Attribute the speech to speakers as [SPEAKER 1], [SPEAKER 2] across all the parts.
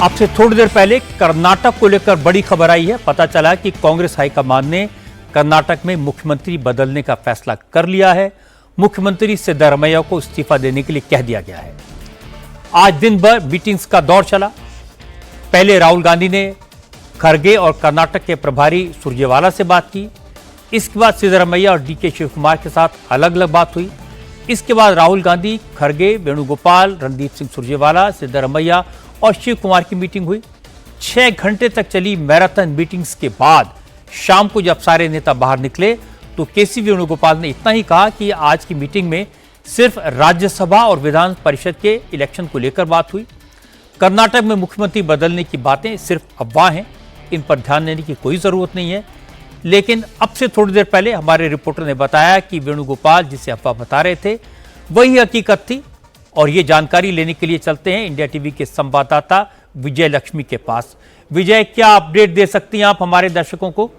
[SPEAKER 1] अब से थोड़ी देर पहले कर्नाटक को लेकर बड़ी खबर आई है। पता चला कि कांग्रेस हाईकमान ने कर्नाटक में मुख्यमंत्री बदलने का फैसला कर लिया है। मुख्यमंत्री सिद्धरामैया को इस्तीफा देने के लिए कह दिया गया है। आज दिन भर मीटिंग्स का दौर चला। पहले राहुल गांधी ने खरगे और कर्नाटक के प्रभारी सुरजेवाला से बात की। इसके बाद सिद्धरामैया और डीके शिव कुमार के साथ अलग अलग बात हुई। इसके बाद राहुल गांधी, खरगे, वेणुगोपाल, रणदीप सिंह सुरजेवाला, सिद्धरामैया और शिव कुमार की मीटिंग हुई। 6 घंटे तक चली मैराथन मीटिंग्स के बाद शाम को जब सारे नेता बाहर निकले तो केसी वेणुगोपाल ने इतना ही कहा कि आज की मीटिंग में सिर्फ राज्यसभा और विधान परिषद के इलेक्शन को लेकर बात हुई। कर्नाटक में मुख्यमंत्री बदलने की बातें सिर्फ अफवाह हैं, इन पर ध्यान देने की कोई जरूरत नहीं है। लेकिन अब से थोड़ी देर पहले हमारे रिपोर्टर ने बताया कि वेणुगोपाल जिसे अफवाह बता रहे थे वही हकीकत थी। और ये जानकारी लेने के लिए चलते हैं इंडिया टीवी के संवाददाता विजय लक्ष्मी के पास। विजय, क्या अपडेट दे सकती हैं आप हमारे दर्शकों को?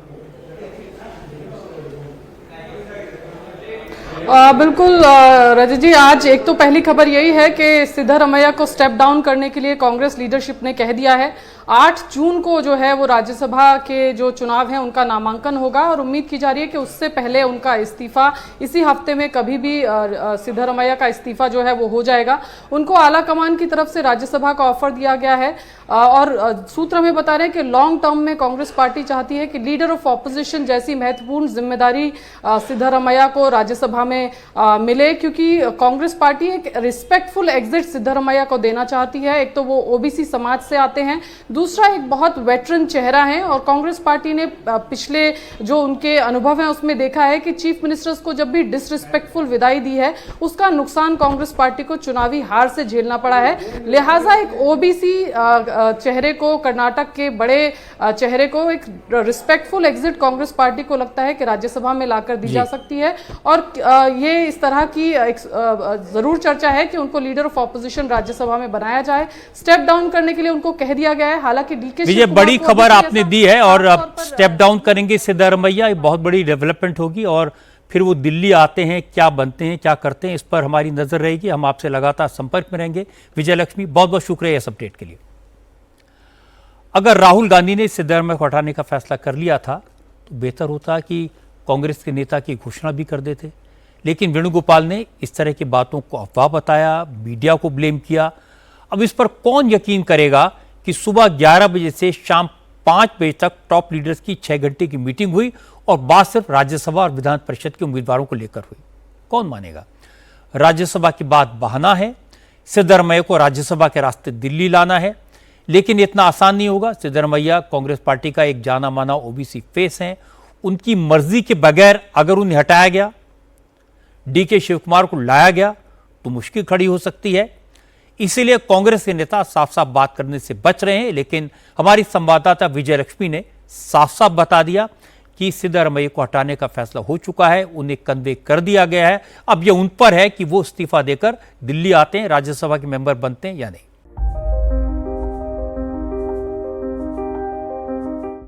[SPEAKER 2] बिल्कुल रजत जी, आज एक तो पहली खबर यही है कि सिद्धरामैया को स्टेप डाउन करने के लिए कांग्रेस लीडरशिप ने कह दिया है। 8 जून को जो है वो राज्यसभा के जो चुनाव हैं उनका नामांकन होगा और उम्मीद की जा रही है कि उससे पहले उनका इस्तीफा इसी हफ्ते में कभी भी सिद्धरामैया का इस्तीफा जो है वो हो जाएगा। उनको आला कमान की तरफ से राज्यसभा का ऑफर दिया गया है और सूत्र हमें बता रहे हैं कि लॉन्ग टर्म में कांग्रेस पार्टी चाहती है कि लीडर ऑफ ऑपोजिशन जैसी महत्वपूर्ण जिम्मेदारी सिद्धरामैया को राज्यसभा में मिले, क्योंकि कांग्रेस पार्टी एक रिस्पेक्टफुल एग्जिट सिद्धरामैया को देना चाहती है। एक तो वो ओबीसी समाज से आते हैं, दूसरा एक बहुत वेटरन चेहरा है और कांग्रेस पार्टी ने पिछले जो उनके अनुभव हैं उसमें देखा है कि चीफ मिनिस्टर्स को जब भी डिसरिस्पेक्टफुल विदाई दी है उसका नुकसान कांग्रेस पार्टी को चुनावी हार से झेलना पड़ा है। लिहाजा एक ओबीसी चेहरे को, कर्नाटक के बड़े चेहरे को एक रिस्पेक्टफुल एग्जिट कांग्रेस पार्टी को लगता है कि राज्यसभा में लाकर दी जा सकती है। और ये इस तरह की एक जरूर चर्चा है कि उनको लीडर ऑफ ऑपोजिशन राज्यसभा में बनाया जाए। स्टेप डाउन करने के लिए उनको कह दिया गया है। हालांकि
[SPEAKER 1] ये बड़ी खबर आपने दी है और अब स्टेप डाउन करेंगे सिद्धरामैया, बहुत बड़ी डेवलपमेंट होगी और फिर वो दिल्ली आते हैं, क्या बनते हैं, क्या करते हैं, इस पर हमारी नजर रहेगी। हम आपसे लगातार संपर्क में रहेंगे। विजय लक्ष्मी, बहुत बहुत शुक्रिया इस अपडेट के लिए। अगर राहुल गांधी ने सिद्धरामैया को हटाने का फैसला कर लिया था तो बेहतर होता कि कांग्रेस के नेता की घोषणा भी कर देते, लेकिन वेणुगोपाल ने इस तरह की बातों को अफवाह बताया, मीडिया को ब्लेम किया। अब इस पर कौन यकीन करेगा कि सुबह 11 बजे से शाम 5 बजे तक टॉप लीडर्स की 6 घंटे की मीटिंग हुई और बात सिर्फ राज्यसभा और विधान परिषद के उम्मीदवारों को लेकर हुई। कौन मानेगा? राज्यसभा की बात बहाना है। सिद्धरामैया को राज्यसभा के रास्ते दिल्ली लाना है, लेकिन इतना आसान नहीं होगा। सिद्धरामैया कांग्रेस पार्टी का एक जाना माना ओबीसी फेस है। उनकी मर्जी के बगैर अगर उन्हें हटाया गया, डीके शिव कुमार को लाया गया तो मुश्किल खड़ी हो सकती है। इसीलिए कांग्रेस के नेता साफ साफ बात करने से बच रहे हैं। लेकिन हमारी संवाददाता विजय लक्ष्मी ने साफ साफ बता दिया कि सिद्धरामैया को हटाने का फैसला हो चुका है, उन्हें कन्वे कर दिया गया है। अब यह उन पर है कि वो इस्तीफा देकर दिल्ली आते हैं, राज्यसभा के मेंबर बनते हैं या नहीं।